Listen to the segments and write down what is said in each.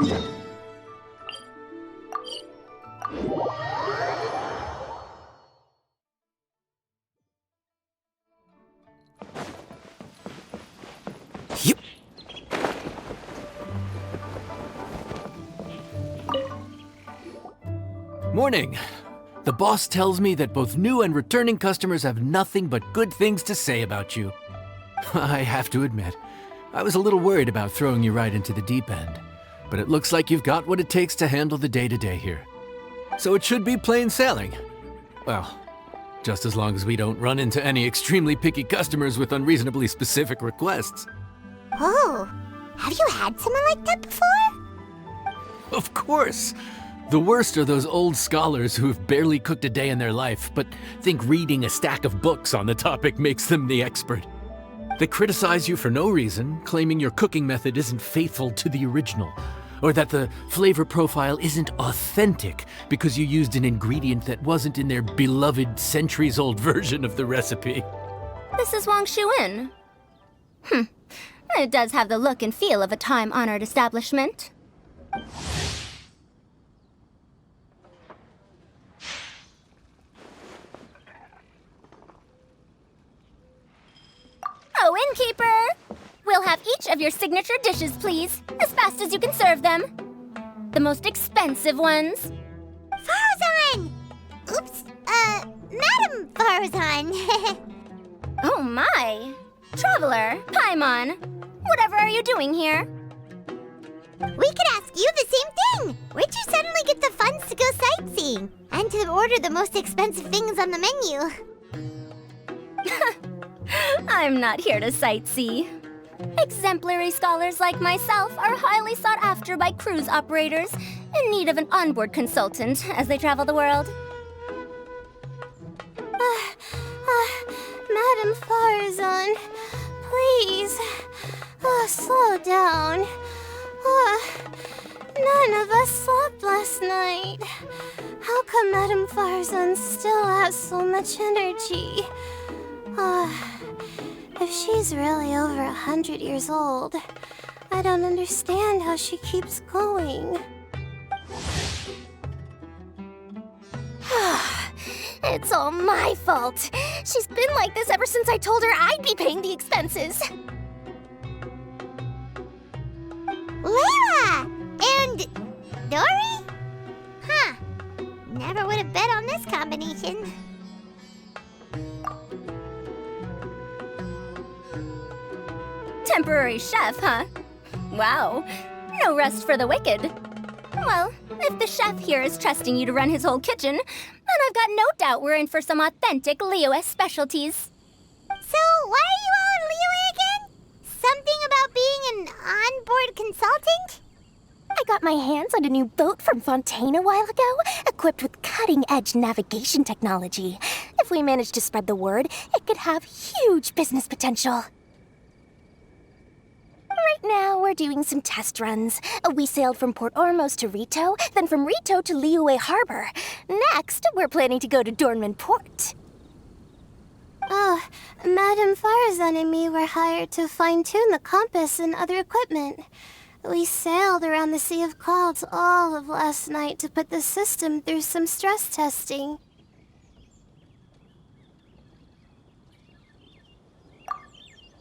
Yep. Morning. The boss tells me that both new and returning customers have nothing but good things to say about you. I have to admit, I was a little worried about throwing you right into the deep end, but it looks like you've got what it takes to handle the day-to-day here. So it should be plain sailing. Well, just as long as we don't run into any extremely picky customers with unreasonably specific requests. Oh, have you had someone like that before? Of course! The worst are those old scholars who have barely cooked a day in their life, but think reading a stack of books on the topic makes them the expert. They criticize you for no reason, claiming your cooking method isn't faithful to the original, or that the flavor profile isn't authentic because you used an ingredient that wasn't in their beloved centuries-old version of the recipe. This is Wangshu Inn. It does have the look and feel of a time-honored establishment. Oh, innkeeper! We'll have each of your signature dishes, please, as fast as you can serve them. The most expensive ones. Faruzan! Oops, Madam Faruzan. Oh my! Traveler, Paimon, whatever are you doing here? We could ask you the same thing! Where'd you suddenly get the funds to go sightseeing? And to order the most expensive things on the menu? I'm not here to sightsee. Exemplary scholars like myself are highly sought after by cruise operators in need of an onboard consultant as they travel the world. Madam Faruzan, please, slow down. None of us slept last night. How come Madam Faruzan still has so much energy? If she's really over 100 years old, I don't understand how she keeps going. It's all my fault. She's been like this ever since I told her I'd be paying the expenses. Layla! And Dori? Huh. Never would have bet on this combination. Temporary chef, huh? Wow. No rest for the wicked. Well, if the chef here is trusting you to run his whole kitchen, then I've got no doubt we're in for some authentic Liyue specialties. So, why are you all in Liyue again? Something about being an onboard consultant? I got my hands on a new boat from Fontaine a while ago, equipped with cutting-edge navigation technology. If we manage to spread the word, it could have huge business potential. Right now, we're doing some test runs. We sailed from Port Ormos to Rito, then from Rito to Liyue Harbor. Next, we're planning to go to Dornman Port. Oh, Madam Faruzan and me were hired to fine-tune the compass and other equipment. We sailed around the Sea of Clouds all of last night to put the system through some stress testing.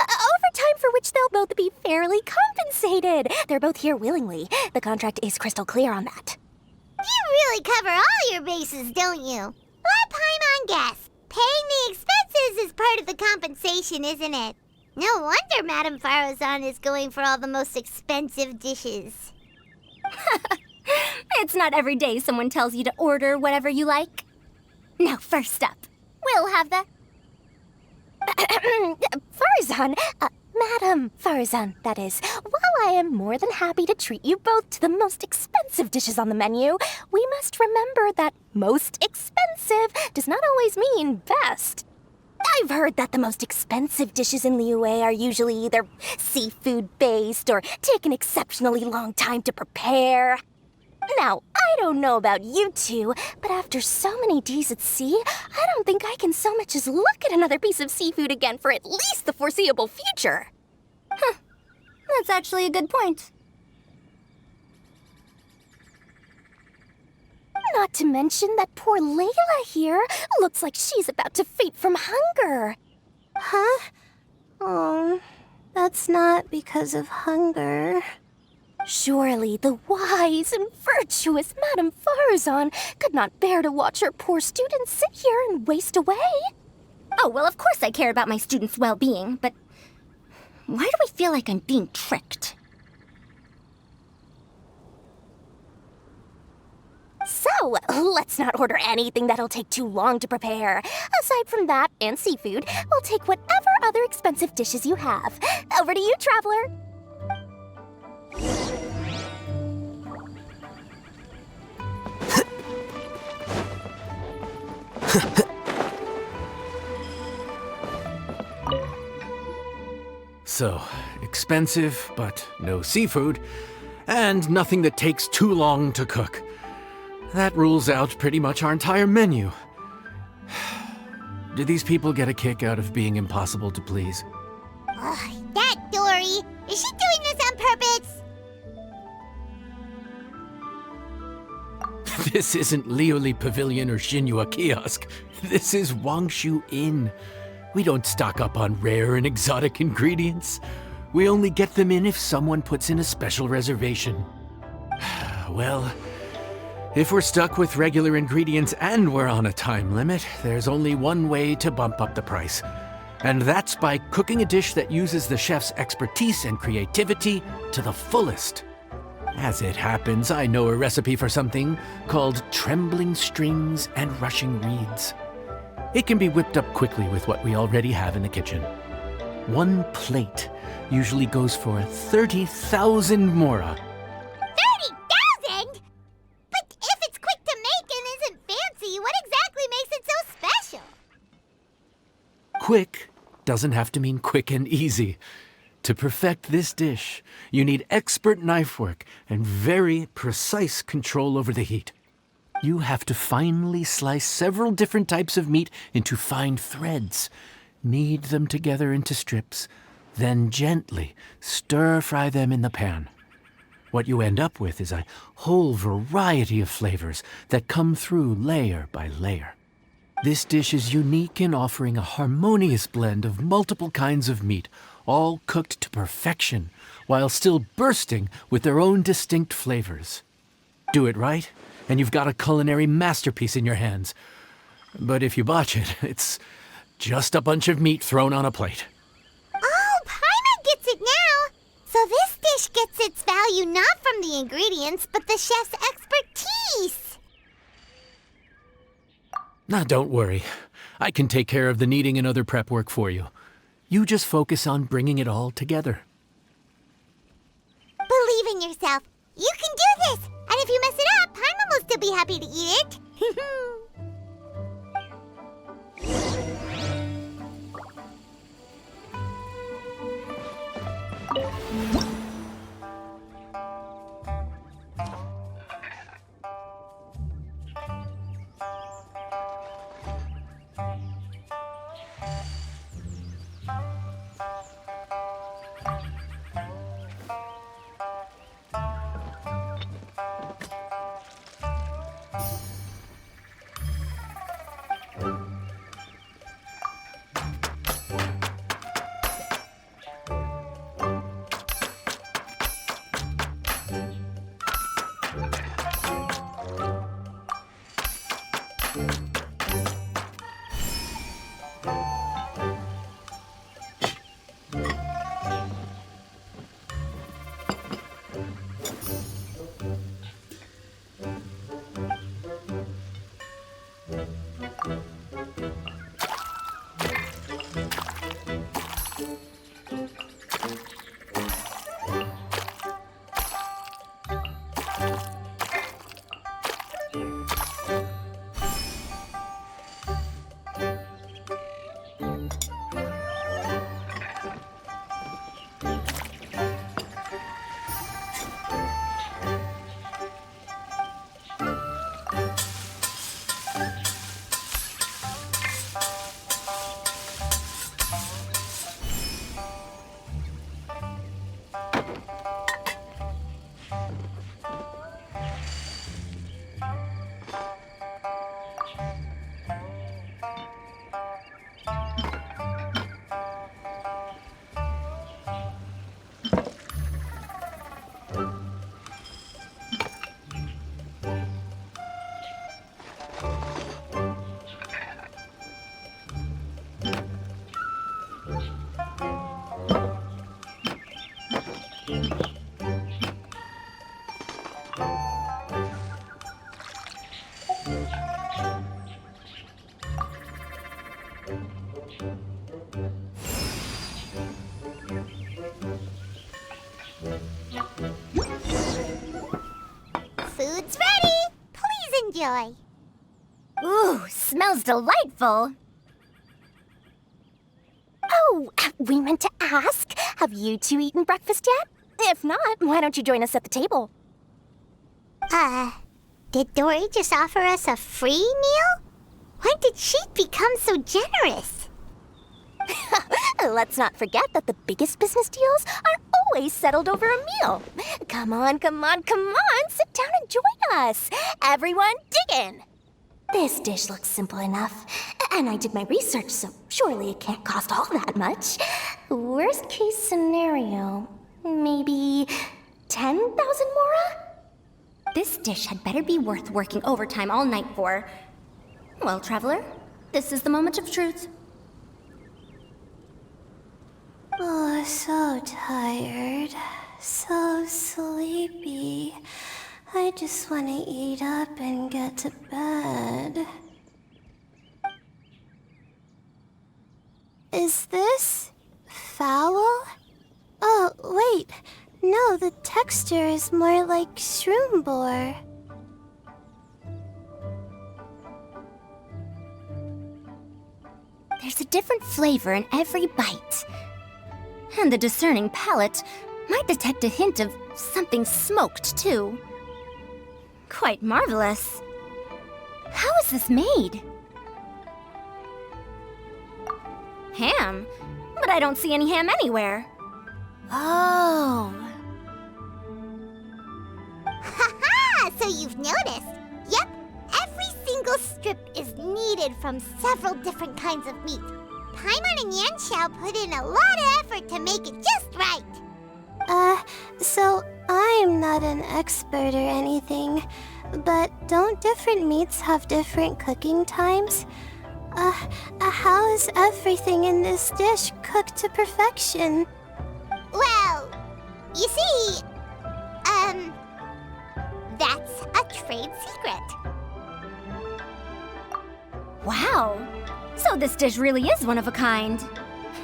Overtime for which they'll both be fairly compensated. They're both here willingly. The contract is crystal clear on that. You really cover all your bases, don't you? Let Paimon guess. Paying the expenses is part of the compensation, isn't it? No wonder Madam Faruzan is going for all the most expensive dishes. It's not every day someone tells you to order whatever you like. Now, first up, we'll have the... Faruzan, Madam Faruzan, that is. While I am more than happy to treat you both to the most expensive dishes on the menu, we must remember that most expensive does not always mean best. I've heard that the most expensive dishes in Liyue are usually either seafood-based or take an exceptionally long time to prepare. Now, I don't know about you two, but after so many days at sea, I don't think I can so much as look at another piece of seafood again for at least the foreseeable future. Huh. That's actually a good point. Not to mention that poor Layla here looks like she's about to faint from hunger. Huh? Oh, that's not because of hunger. Surely the wise and virtuous Madam Faruzan could not bear to watch her poor students sit here and waste away. Oh, well, of course I care about my students' well-being, but why do I feel like I'm being tricked? So, let's not order anything that'll take too long to prepare. Aside from that and seafood, we'll take whatever other expensive dishes you have. Over to you, traveler. So, expensive, but no seafood, and nothing that takes too long to cook. That rules out pretty much our entire menu. Do these people get a kick out of being impossible to please? Ugh, that Dori! Is she doing this on purpose? This isn't Lioli Pavilion or Shinua Kiosk. This is Wangshu Inn. We don't stock up on rare and exotic ingredients. We only get them in if someone puts in a special reservation. Well, if we're stuck with regular ingredients and we're on a time limit, there's only one way to bump up the price. And that's by cooking a dish that uses the chef's expertise and creativity to the fullest. As it happens, I know a recipe for something called Trembling Strings and Rushing Reeds. It can be whipped up quickly with what we already have in the kitchen. One plate usually goes for 30,000 mora. 30,000? But if it's quick to make and isn't fancy, what exactly makes it so special? Quick doesn't have to mean quick and easy. To perfect this dish, you need expert knife work and very precise control over the heat. You have to finely slice several different types of meat into fine threads, knead them together into strips, then gently stir-fry them in the pan. What you end up with is a whole variety of flavors that come through layer by layer. This dish is unique in offering a harmonious blend of multiple kinds of meat, all cooked to perfection, while still bursting with their own distinct flavors. Do it right, and you've got a culinary masterpiece in your hands. But if you botch it, it's just a bunch of meat thrown on a plate. Oh, Paimon gets it now! So this dish gets its value not from the ingredients, but the chef's expertise! Now, don't worry. I can take care of the kneading and other prep work for you. You just focus on bringing it all together. Believe in yourself. You can do this! And if you mess it up, Paimon will still be happy to eat it. Food's ready. Please enjoy. Ooh, smells delightful. Oh, we meant to ask, have you two eaten breakfast yet? If not, why don't you join us at the table? Did Dori just offer us a free meal? When did she become so generous? Let's not forget that the biggest business deals are always settled over a meal. Come on, come on, come on, sit down and join us. Everyone, dig in. This dish looks simple enough, and I did my research, so surely it can't cost all that much. Worst case scenario, maybe 10,000 mora? This dish had better be worth working overtime all night for. Well, traveler, this is the moment of truth. Oh, so tired. So sleepy. I just want to eat up and get to bed. Is this foul? Oh, wait. No, the texture is more like shroom boar. There's a different flavor in every bite. And the discerning palate might detect a hint of something smoked, too. Quite marvelous. How is this made? Ham? But I don't see any ham anywhere. Oh. Haha! So you've noticed? Yep, every single strip is kneaded from several different kinds of meat. Paimon and Yanxiao put in a lot of effort to make it just right. So I'm not an expert or anything, but don't different meats have different cooking times? How is everything in this dish cooked to perfection? Well, you see, that's a trade secret. Wow. So this dish really is one of a kind.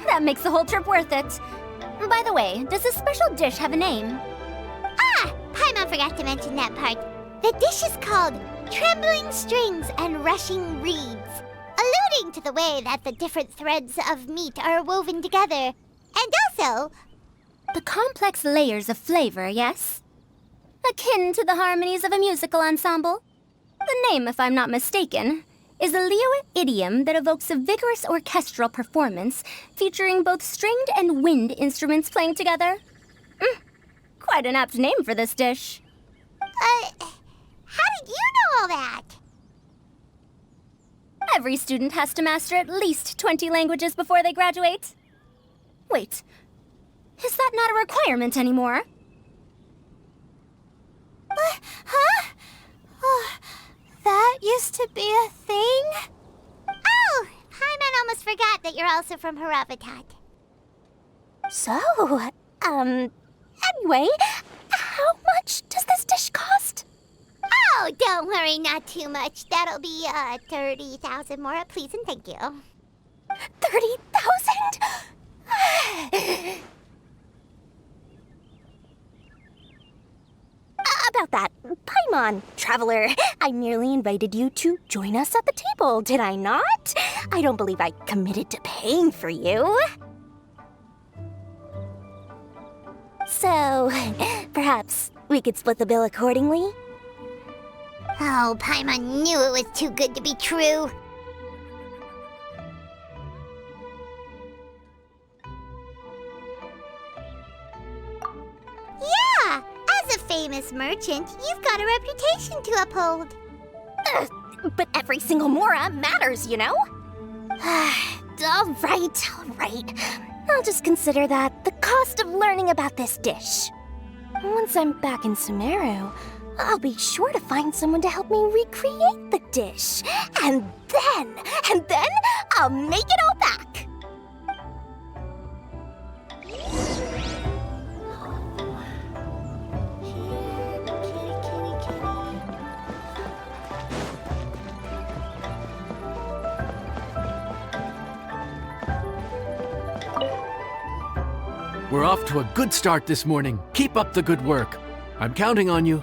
That makes the whole trip worth it. By the way, does this special dish have a name? Paimon forgot to mention that part. The dish is called Trembling Strings and Rushing Reeds, alluding to the way that the different threads of meat are woven together. And also, The complex layers of flavor, yes? Akin to the harmonies of a musical ensemble? The name, if I'm not mistaken, is a Liyue idiom that evokes a vigorous orchestral performance featuring both stringed and wind instruments playing together. Quite an apt name for this dish. how did you know all that? Every student has to master at least 20 languages before they graduate. Wait, is that not a requirement anymore? Huh? Oh, that used to be a thing? Oh, Paimon almost forgot that you're also from her habitat. So, anyway, how much does this dish cost? Oh, don't worry, not too much. That'll be, 30,000 more, please and thank you. 30,000? About that, Paimon, traveler, I merely invited you to join us at the table, did I not? I don't believe I committed to paying for you. So, perhaps we could split the bill accordingly? Oh, Paimon knew it was too good to be true. Yeah! As a famous merchant, you've got a reputation to uphold. But every single mora matters, you know? All right. I'll just consider that the cost of learning about this dish. Once I'm back in Sumeru, I'll be sure to find someone to help me recreate the dish. And then I'll make it all back. We're off to a good start this morning. Keep up the good work. I'm counting on you.